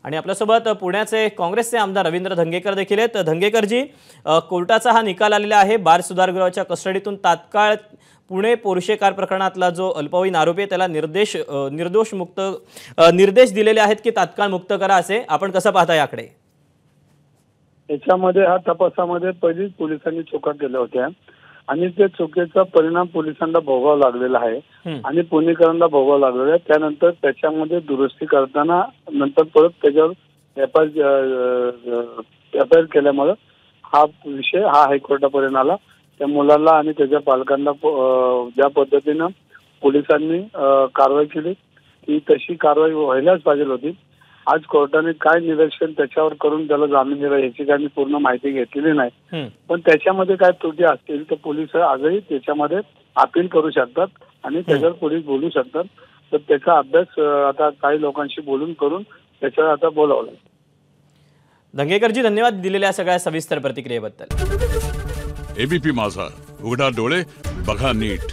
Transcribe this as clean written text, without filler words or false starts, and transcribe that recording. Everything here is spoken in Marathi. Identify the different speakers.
Speaker 1: आणि आपल्यासोबत पुण्याचे काँग्रेसचे आमदार रवींद्र धंगेकर देखील आहेत। धंगेकरजी, कोर्टाचा हा निकाल आलेला आहे। बार सुधारगृहाच्या कस्टडीतून तात्काळ पुणे पोर्शे कार प्रकरणातला जो अल्पवयीन आरोपी आहे त्याला निर्देश दिलेले आहेत की तात्काळ मुक्त करा असे। आपण कसं पाहता याकडे?
Speaker 2: याच्यामध्ये हा तपासामध्ये पहिलीच पोलिसांनी चुका केल्या होत्या आणि त्या चुकीचा परिणाम पोलिसांना भोगावा लागलेला आहे आणि पुणेकरांना भोगावा लागलेला आहे। त्यानंतर त्याच्यामध्ये दुरुस्ती करताना नंतर परत त्याच्यावर एफआयआर केल्यामुळे हा विषय हायकोर्टापर्यंत आला। त्या मुलाला आणि त्याच्या पालकांना ज्या पद्धतीनं पोलिसांनी कारवाई केली ती तशी कारवाई व्हायलाच पाहिजे होती। आज कोर्टाने काय निरीक्षण त्याच्यावर करून त्याला जामीन दिला याची काही पूर्ण माहिती घेतलेली नाही, पण त्याच्यामध्ये काय त्रुटी असतील तर पोलीस आजही त्याच्यामध्ये अपील करू शकतात आणि त्याच्यावर पोलीस बोलू शकतात। तर त्याचा अभ्यास आता काही लोकांशी बोलून करून त्याच्यावर आता बोलावलं।
Speaker 1: धंगेकरजी, धन्यवाद दिलेल्या सगळ्या सविस्तर प्रतिक्रियेबद्दल।
Speaker 3: एबीपी माझा, उघडा डोळे बघा नीट।